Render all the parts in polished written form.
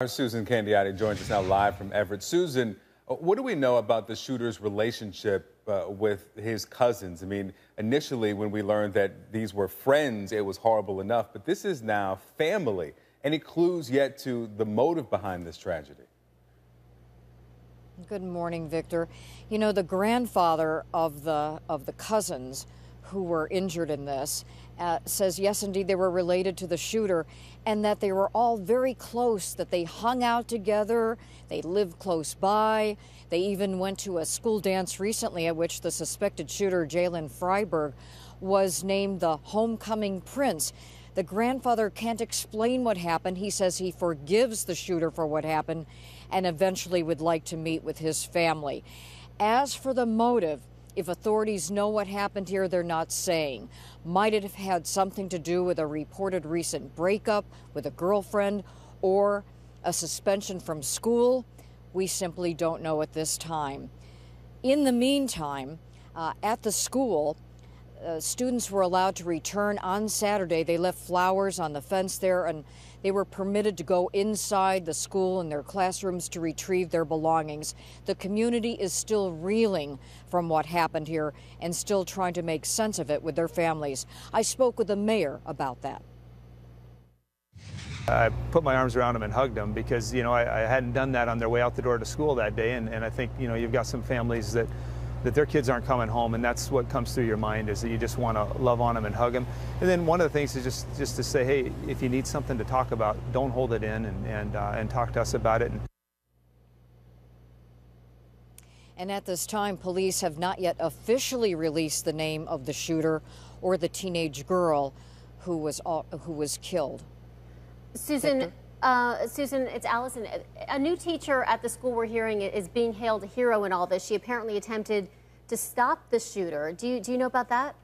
Susan Candiotti joins us now live from Everett. Susan, what do we know about the shooter's relationship with his cousins? I mean, initially when we learned that these were friends, it was horrible enough, but this is now family. Any clues yet to the motive behind this tragedy? Good morning, Victor. You know, the grandfather of the cousins who were injured in this says, yes, indeed, they were related to the shooter and that they were all very close, that they hung out together, they lived close by. They even went to a school dance recently at which the suspected shooter, Jalen Freiberg, was named the homecoming prince. The grandfather can't explain what happened. He says he forgives the shooter for what happened and eventually would like to meet with his family. As for the motive, if authorities know what happened here, they're not saying. Might it have had something to do with a reported recent breakup with a girlfriend or a suspension from school? We simply don't know at this time. In the meantime, at the school, students were allowed to return on Saturday. They left flowers on the fence there, and they were permitted to go inside the school and their classrooms to retrieve their belongings. The community is still reeling from what happened here and still trying to make sense of it with their families. I spoke with the mayor about that. I put my arms around them and hugged them because, you know, I hadn't done that on their way out the door to school that day, and I think, you know, you've got some families that their kids aren't coming home, and that's what comes through your mind, is that you just want to love on them and hug them. And then one of the things is just to say, hey, if you need something to talk about, don't hold it in, and talk to us about it. And at this time, police have not yet officially released the name of the shooter or the teenage girl who was killed. Susan, it's Allison. A new teacher at the school we're hearing is being hailed a hero in all this. She apparently attempted to stop the shooter. Do you know about that?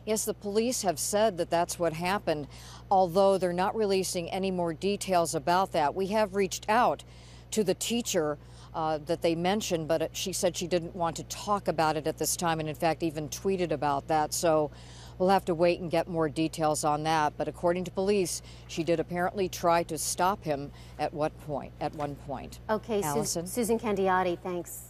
Yes, the police have said that that's what happened, although they're not releasing any more details about that. We have reached out to the teacher that they mentioned, but she said she didn't want to talk about it at this time, and in fact even tweeted about that. So we'll have to wait and get more details on that. But according to police, she did apparently try to stop him at one point. Okay, Allison? Susan Candiotti, thanks.